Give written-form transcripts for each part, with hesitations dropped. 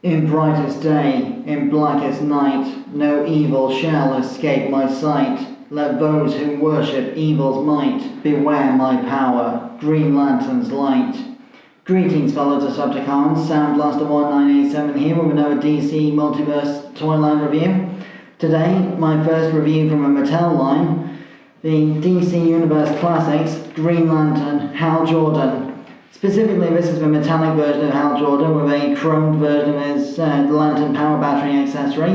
In brightest day, in blackest night, no evil shall escape my sight. Let those who worship evil's might beware my power, Green Lantern's light. Greetings fellow Decepticons, Sound Blaster 1987 here with another DC Multiverse Toyline review. Today, my first review from a Mattel line, the DC Universe Classics Green Lantern Hal Jordan. Specifically, this is the metallic version of Hal Jordan with a chromed version of his Lantern power battery accessory.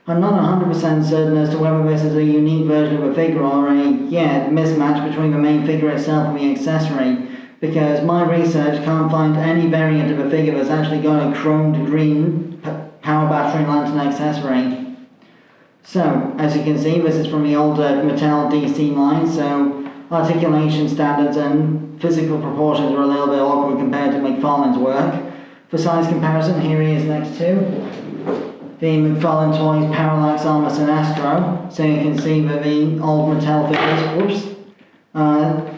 I'm not 100% certain as to whether this is a unique version of a figure or a mismatch between the main figure itself and the accessory, because my research can't find any variant of a figure that's actually got a chromed green power battery lantern accessory. So, as you can see, this is from the older Mattel DC line, so articulation standards and physical proportions are a little bit awkward compared to McFarlane's work. For size comparison, here he is next to the McFarlane Toys Parallax Sinestro. So you can see that the old Mattel figures, a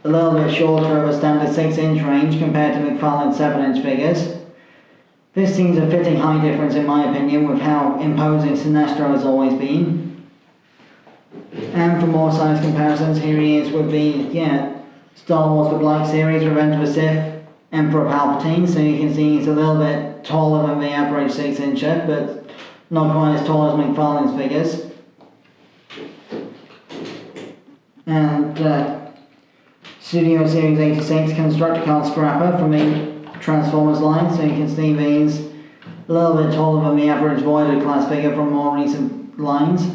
little bit shorter of a standard 6-inch range compared to McFarlane's 7-inch figures. This seems a fitting height difference in my opinion with how imposing Sinestro has always been. And for more size comparisons, here he is with the Star Wars The Black Series, Revenge of the Sith, Emperor Palpatine. So you can see he's a little bit taller than the average 6-incher, but not quite as tall as McFarlane's figures. And Studio Series 86 Constructicon Scrapper from the Transformers line. So you can see these a little bit taller than the average Voyager class figure from more recent lines.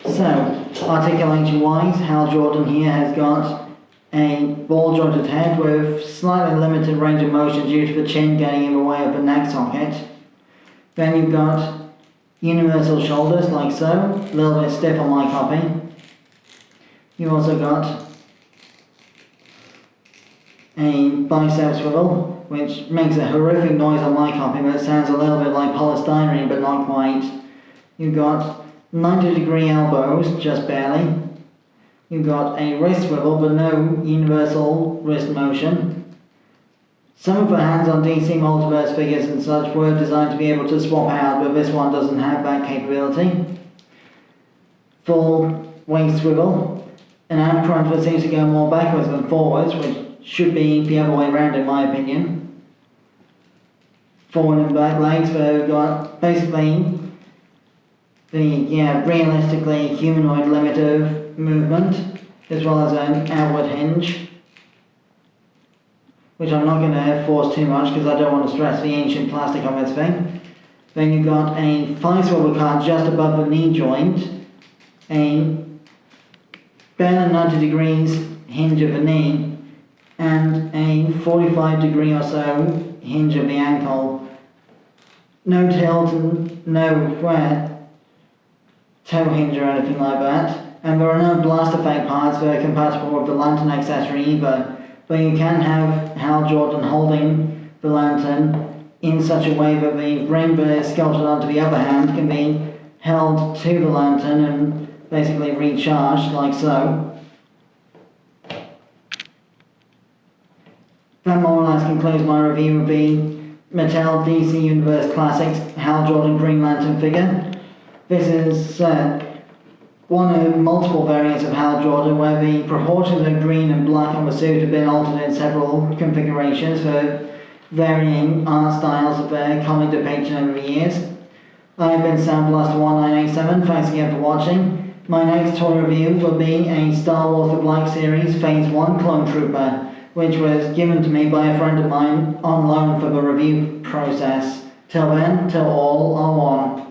So, articulation-wise, Hal Jordan here has got a ball-jointed head with slightly limited range of motion due to the chin getting in the way of the neck socket. Then you've got universal shoulders, like so, a little bit stiff on my copy. You also got a bicep swivel, which makes a horrific noise on my copy, but it sounds a little bit like polystyrene, but not quite. You've got 90-degree elbows, just barely. You've got a wrist swivel, but no universal wrist motion. Some of the hands on DC Multiverse figures and such were designed to be able to swap out, but this one doesn't have that capability. Full waist swivel. An arm crunch that seems to go more backwards than forwards, which should be the other way around in my opinion. Forward and back legs, that have got basically the realistically humanoid limit of movement, as well as an outward hinge, which I'm not going to force too much because I don't want to stress the ancient plastic on this thing. Then you've got a thigh swivel card just above the knee joint, a barely 90 degrees hinge of the knee, and a 45 degree or so hinge of the ankle. No tilt and no toe hinge or anything like that, and there are no blast effect parts that are compatible with the lantern accessory either, but you can have Hal Jordan holding the lantern in such a way that the ring that is sculpted onto the other hand can be held to the lantern and basically recharged like so. That more or less concludes my review of the Mattel DC Universe Classics Hal Jordan Green Lantern figure. This is one of multiple variants of Hal Jordan where the proportions of green and black on the suit have been altered in several configurations for varying art styles of their comic depiction over the years. I have been Sound Blaster 1987, thanks again for watching. My next toy review will be a Star Wars The Black Series Phase 1 Clone Trooper, which was given to me by a friend of mine on loan for the review process. Till then, till all are one.